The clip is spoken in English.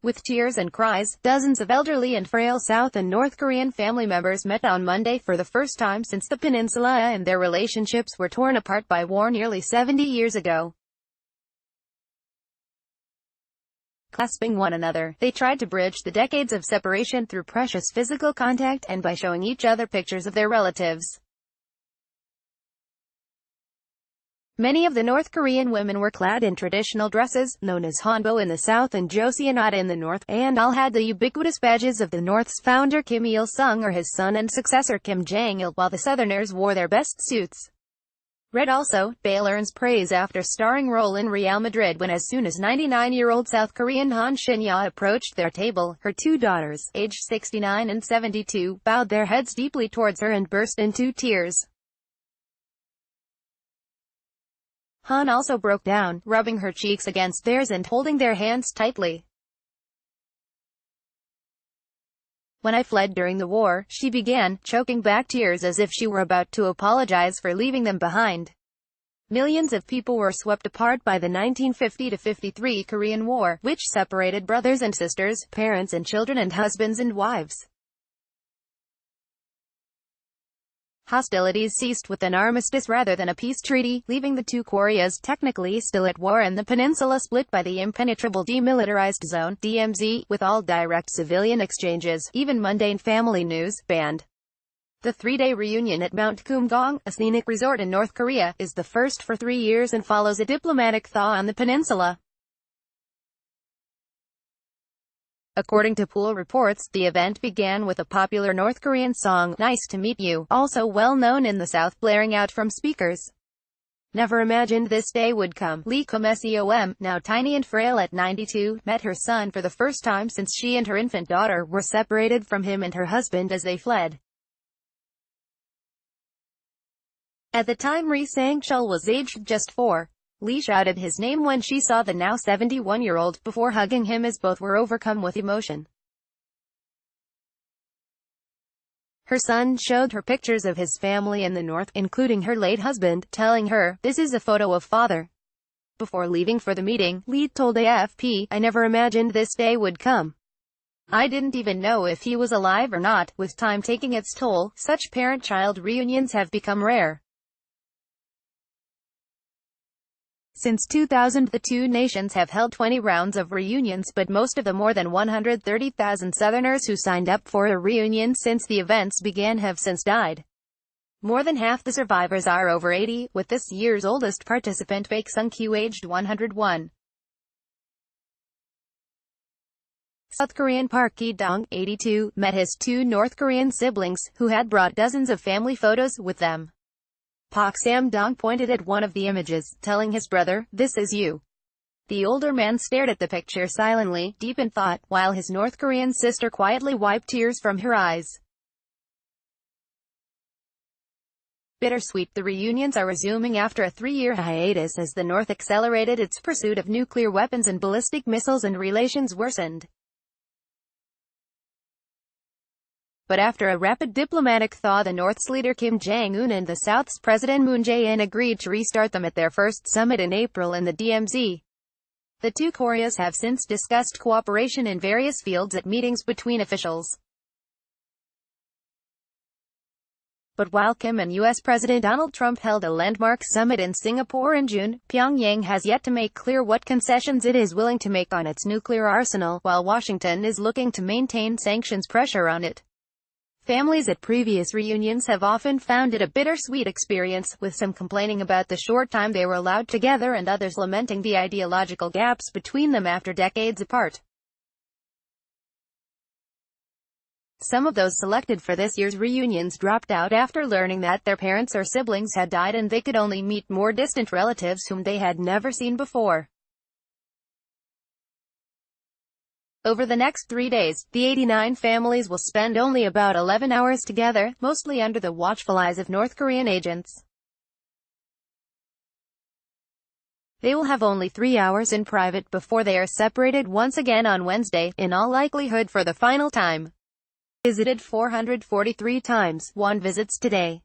With tears and cries, dozens of elderly and frail South and North Korean family members met on Monday for the first time since the peninsula and their relationships were torn apart by war nearly 70 years ago. Clasping one another, they tried to bridge the decades of separation through precious physical contact and by showing each other pictures of their relatives. Many of the North Korean women were clad in traditional dresses, known as hanbok in the south and joseonata in the north, and all had the ubiquitous badges of the North's founder Kim Il-sung or his son and successor Kim Jong-il, while the Southerners wore their best suits. Red also, Bale earns praise after starring role in Real Madrid when as soon as 99-year-old South Korean Han Shin-ya approached their table, her two daughters, aged 69 and 72, bowed their heads deeply towards her and burst into tears. Han also broke down, rubbing her cheeks against theirs and holding their hands tightly. "When I fled during the war," she began, choking back tears as if she were about to apologize for leaving them behind. Millions of people were swept apart by the 1950-53 Korean War, which separated brothers and sisters, parents and children and husbands and wives. Hostilities ceased with an armistice rather than a peace treaty, leaving the two Koreas technically still at war and the peninsula split by the Impenetrable Demilitarized Zone (DMZ), with all direct civilian exchanges, even mundane family news, banned. The three-day reunion at Mount Kumgang, a scenic resort in North Korea, is the first for 3 years and follows a diplomatic thaw on the peninsula. According to Pool reports, the event began with a popular North Korean song, "Nice to Meet You," also well known in the South, blaring out from speakers. Never imagined this day would come. Lee Kum-seom, now tiny and frail at 92, met her son for the first time since she and her infant daughter were separated from him and her husband as they fled. At the time Ri Sang-chul was aged just 4. Lee shouted his name when she saw the now 71-year-old, before hugging him as both were overcome with emotion. Her son showed her pictures of his family in the north, including her late husband, telling her, "This is a photo of father." Before leaving for the meeting, Lee told AFP, "I never imagined this day would come. I didn't even know if he was alive or not." With time taking its toll, such parent-child reunions have become rare. Since 2000, the two nations have held 20 rounds of reunions, but most of the more than 130,000 Southerners who signed up for a reunion since the events began have since died. More than half the survivors are over 80, with this year's oldest participant Baek Sung-kyu aged 101. South Korean Park Ki-dong, 82, met his two North Korean siblings, who had brought dozens of family photos with them. Park Sam-dong pointed at one of the images, telling his brother, "This is you." The older man stared at the picture silently, deep in thought, while his North Korean sister quietly wiped tears from her eyes. Bittersweet, the reunions are resuming after a 3-year hiatus as the North accelerated its pursuit of nuclear weapons and ballistic missiles and relations worsened. But after a rapid diplomatic thaw, the North's leader Kim Jong-un and the South's President Moon Jae-in agreed to restart them at their first summit in April in the DMZ. The two Koreas have since discussed cooperation in various fields at meetings between officials. But while Kim and U.S. President Donald Trump held a landmark summit in Singapore in June, Pyongyang has yet to make clear what concessions it is willing to make on its nuclear arsenal, while Washington is looking to maintain sanctions pressure on it. Families at previous reunions have often found it a bittersweet experience, with some complaining about the short time they were allowed together and others lamenting the ideological gaps between them after decades apart. Some of those selected for this year's reunions dropped out after learning that their parents or siblings had died and they could only meet more distant relatives whom they had never seen before. Over the next 3 days, the 89 families will spend only about 11 hours together, mostly under the watchful eyes of North Korean agents. They will have only 3 hours in private before they are separated once again on Wednesday, in all likelihood for the final time. Visited 443 times, one visits today.